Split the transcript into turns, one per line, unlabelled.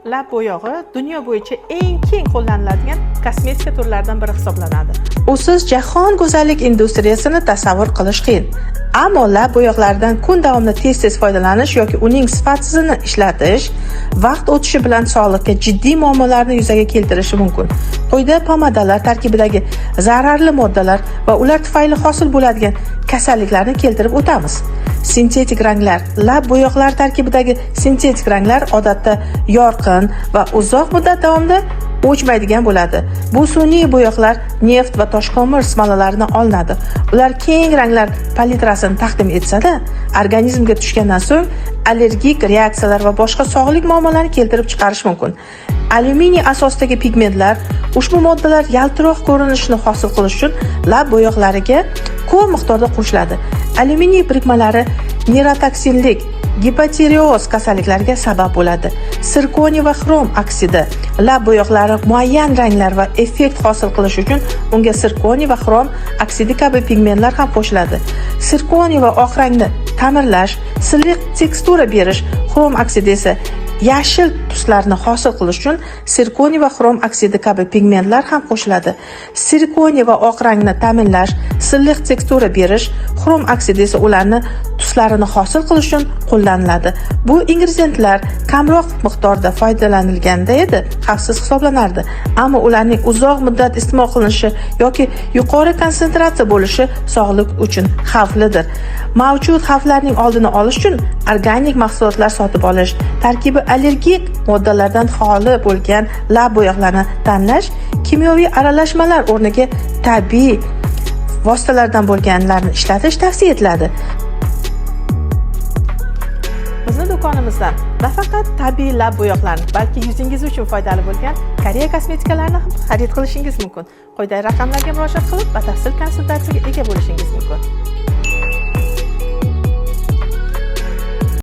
lab bo'yog'i dunyo bo'yicha eng keng qo'llaniladigan kosmetika turlaridan biri hisoblanadi. Usiz jahon go'zallik industriyasini tasavvur qilish qiyin. Ammo lab bo'yoqlaridan kun davomida tez-tez foydalanish yoki uning sifatsizini ishlatish vaqt o'tishi bilan sog'liqqa jiddiy muammolarni yuzaga keltirishi mumkin. Quyida pomadalar tarkibidagi zararli moddalar va ular tufayli hosil bo'ladigan kasalliklarni keltirib o'tamiz. Sintetik ranglar. Lab bo'yoqlari tarkibidagi sintetik ranglar odatda yorqin va uzoq muddat davomida o'chmaydigan bo'ladi. Bu sun'iy bo'yoqlar neft va toshxomir smolalarini olinadi. Ular keng ranglar palitrasini taqdim etsa-da, organizmga tushgandan so'ng allergik reaksiyalar va boshqa sog'liq muammolarini keltirib chiqarish mumkin. Alyuminiy asosidagi pigmentlar ushbu moddalar yaltiroq ko'rinishni hosil qilish uchun lab bo'yoqlariga ko'p miqdorda qo'shiladi. Alyuminiy birikmalari neurotoksinlik gipotireoz kasalliklariga sabab bo'ladi. Sirkoniy va xrom oksidi lab bo'yoqlari muayyan ranglar va effekt hosil qilish uchun unga sirkoniy va xrom oksidi kabi pigmentlar ham qo'shiladi. Sirkoniy va oq rangni ta'mirlash, silliq tekstura berish, xrom oksidi esa yashil tuslarni hosil qilish uchun sirkoniy va xrom oksidi kabi pigmentlar ham qo'shiladi. Sirkoniy va oq rangni ta'minlash, silliq tekstura berish, xrom oksidi esa ularni tuslarini hosil qilish uchun qo'llaniladi. Bu ingrediyentlar kamroq miqdorda foydalanilganda edi, xavfsiz hisoblanardi. Ammo ularning uzoq muddat iste'mol qilinishi yoki yuqori konsentratsiya bo'lishi sog'liq uchun xavflidir. Mavjud xavflarning oldini olish uchun organik mahsulotlar sotib olish, tarkibi allergik moddalardan xoli bo'lgan lab bo'yoqlarini tanlash, kimyoviy aralashmalar o'rniga tabiiy vositalardan bo'lganlarni ishlatish tavsiya etiladi. Bizning do'konimizdan nafaqat tabiiy lab bo'yoqlarni, balki yuzingiz uchun foydali bo'lgan Koreya kosmetikalarni ham xarid qilishingiz mumkin. Quyidagi raqamlarga murojaat qilib, batafsil konsultatsiyaga ega bo'lishingiz mumkin.